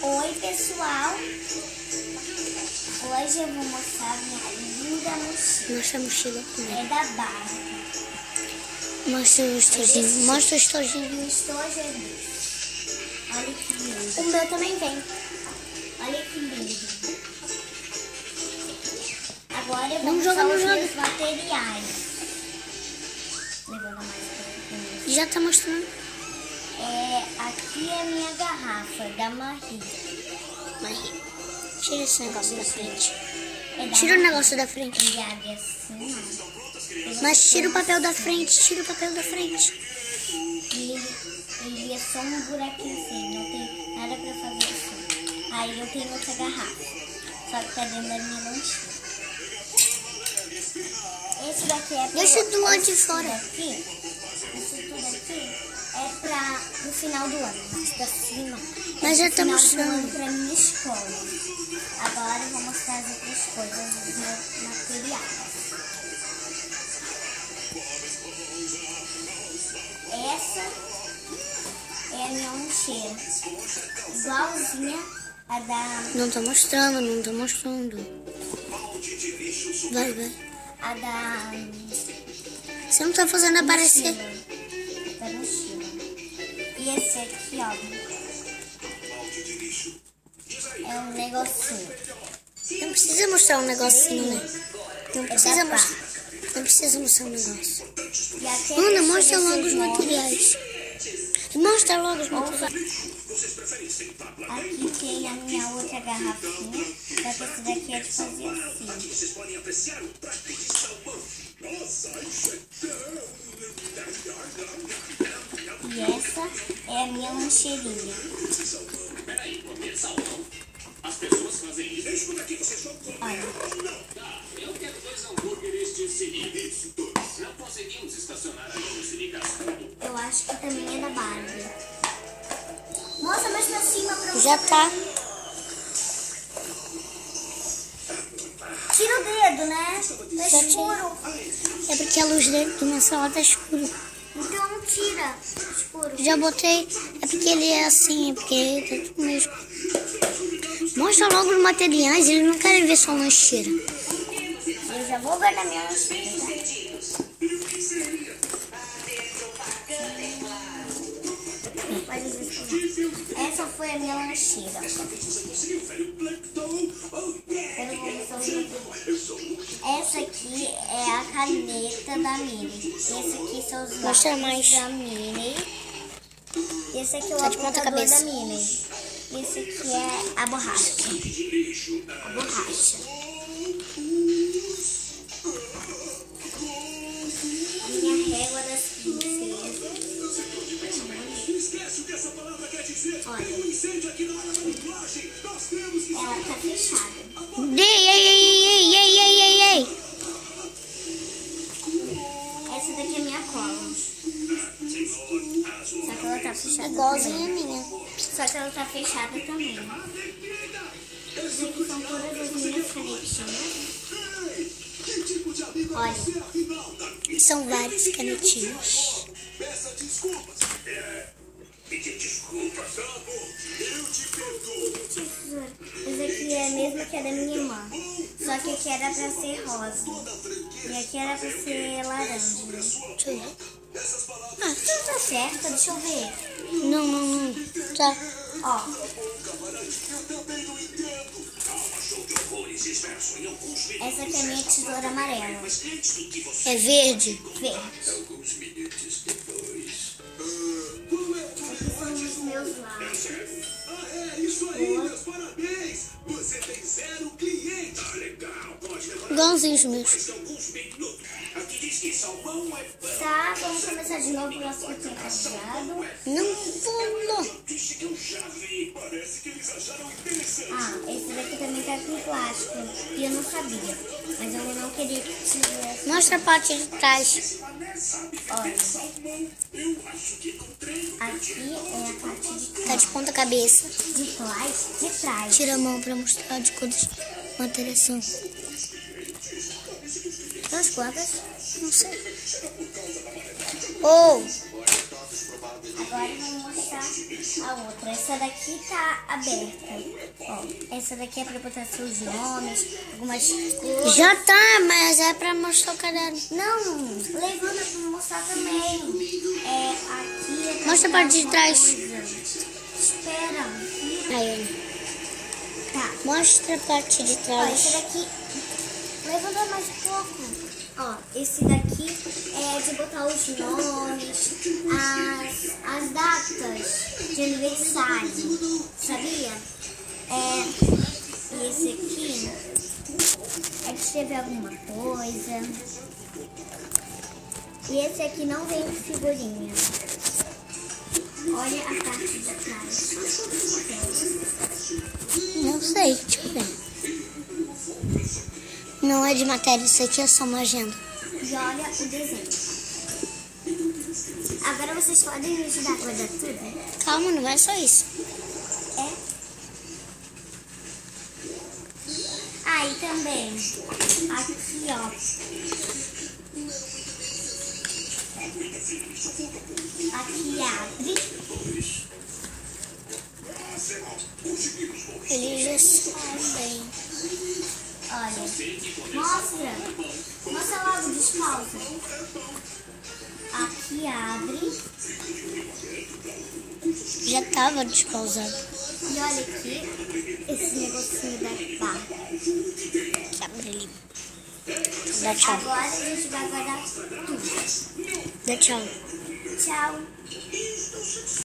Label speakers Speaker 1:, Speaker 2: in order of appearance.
Speaker 1: Oi pessoal, hoje eu vou mostrar minha linda mochila.
Speaker 2: Mostra a mochila aqui.
Speaker 1: É da Barbie.
Speaker 2: Mostra o estojinho. Mostra o estojinho.
Speaker 1: O estojo é desse. Olha que lindo. O meu também vem. Olha que lindo. Agora eu vou mostrar os meus materiais. Levando mais pra
Speaker 2: Já tá mostrando.
Speaker 1: aqui é a minha garrafa da Marie.
Speaker 2: Tira esse negócio da frente.
Speaker 1: É da
Speaker 2: Tira o
Speaker 1: Marie.
Speaker 2: negócio da frente.
Speaker 1: Ele abre assim, ó.
Speaker 2: Mas tira o papel da frente. Tira o papel da frente.
Speaker 1: E ele é só um buraquinho assim, não tem nada pra fazer assim. Aí eu tenho outra garrafa, só que tá dentro da minha lanchinha. Esse daqui é pra...
Speaker 2: Deixa do lado de fora.
Speaker 1: Isso tudo aqui é pra no final do ano, mas da cima.
Speaker 2: Mas já tá mostrando.
Speaker 1: Pra minha escola. Agora eu vou mostrar as outras coisas dos meus materiais. Essa é a minha mochila, igualzinha a da...
Speaker 2: Não tá mostrando, não tá mostrando. Vai, vai.
Speaker 1: A da...
Speaker 2: Você não tá fazendo aparecer.
Speaker 1: Da mochila. E esse aqui, ó, é um negocinho.
Speaker 2: Não precisa mostrar um negocinho, né? Não precisa
Speaker 1: da
Speaker 2: mostrar. Não precisa mostrar um negócio.
Speaker 1: E aqui é
Speaker 2: Ana,
Speaker 1: esse
Speaker 2: mostra logo os
Speaker 1: desse
Speaker 2: materiais. Mostra logo os materiais.
Speaker 1: Aqui tem a minha outra garrafinha, só que esse daqui é de fazer assim. E essa é a minha lancheirinha. Olha.
Speaker 3: Eu quero 2 hambúrgueres de siri. Não conseguimos estacionar ali no Siri Cascudo.
Speaker 1: Eu acho que também é da Barbie. Mostra mais pra cima pra você.
Speaker 2: Já tá.
Speaker 1: Tira o dedo, né? Tá
Speaker 2: Já
Speaker 1: escuro.
Speaker 2: É porque a luz do meu celular tá escura.
Speaker 1: Então não tira. Escuro.
Speaker 2: Já botei. É porque ele é assim, é porque tá tudo mesmo. Mostra logo os materiais, eles não querem ver só lancheira.
Speaker 1: Eu já vou guardar minha lancheira. Essa foi a minha lancheira. Essa aqui é a caneta da Minnie. Esse aqui são os
Speaker 2: Mostra
Speaker 1: lápis
Speaker 2: mais.
Speaker 1: da Minnie. Esse aqui é o
Speaker 2: Tá de ponta
Speaker 1: apontador
Speaker 2: cabeça.
Speaker 1: da Minnie. Esse aqui é a borracha. A borracha. A minha régua das princesas. Olha. Ela tá fechada.
Speaker 2: Ei, ei, ei, ei, ei, ei, ei, ei.
Speaker 1: Essa daqui é minha cola. Só que ela tá fechada.
Speaker 2: Igualzinha a
Speaker 1: também.
Speaker 2: minha.
Speaker 1: Só que ela tá fechada também. Essas aqui são todas as minhas canetinhas. Olha.
Speaker 2: São várias canetinhas.
Speaker 1: Essa aqui é a mesma que a da minha irmã. Só que aqui era pra ser rosa. E aqui era pra ser laranja.
Speaker 2: Deixa eu ver.
Speaker 1: Não tá certo, deixa eu ver.
Speaker 2: Não, não, não. Tá.
Speaker 1: Ó. Essa aqui é a minha tesoura amarela.
Speaker 2: É verde.
Speaker 1: Verde. Aqui são os meus lápis.
Speaker 2: Igualzinho os meus.
Speaker 1: Tá, vamos começar de novo. Eu acho que eu tinha carregado.
Speaker 2: Não pulou.
Speaker 1: Esse daqui também tá com plástico. E eu não sabia. Mas eu não queria que tivesse.
Speaker 2: Mostra a parte de trás.
Speaker 1: Olha. Aqui é a parte de trás.
Speaker 2: Tá de ponta cabeça.
Speaker 1: De trás? De trás.
Speaker 2: Tira a mão pra mostrar de quantas matérias são.
Speaker 1: São as quantas?
Speaker 2: Não sei. Oh!
Speaker 1: Agora vamos mostrar a outra. Essa daqui tá aberta. Ó, essa daqui é pra botar seus nomes, algumas coisas.
Speaker 2: Já tá, mas é pra mostrar o caderno.
Speaker 1: Não, levanta pra mostrar também. Aqui é pra
Speaker 2: Mostra a
Speaker 1: botar
Speaker 2: parte de
Speaker 1: alguma
Speaker 2: trás.
Speaker 1: coisa. Espera.
Speaker 2: Aí,
Speaker 1: Tá.
Speaker 2: mostra a parte de
Speaker 1: Ó, esse
Speaker 2: trás.
Speaker 1: daqui, levanta mais um pouco. Ó, esse daqui é de botar os nomes, as datas de aniversário, sabia? E esse aqui é de escrever alguma coisa. E esse aqui não vem com figurinha. Olha a parte de trás.
Speaker 2: Não sei, deixa eu ver. Não é de matéria, isso aqui é só uma agenda.
Speaker 1: E olha o desenho. Agora vocês podem me ajudar a guardar tudo?
Speaker 2: Calma, não é só isso.
Speaker 1: É? Aí também, aqui ó, aqui abre,
Speaker 2: Eles já sabem.
Speaker 1: olha, mostra logo, despausa. Aqui abre,
Speaker 2: Já tava despausado.
Speaker 1: e olha aqui, esse negocinho da barra.
Speaker 2: Abre ali. Dá tchau.
Speaker 1: Agora a gente vai guardar tudo.
Speaker 2: Dá tchau.
Speaker 1: Tchau.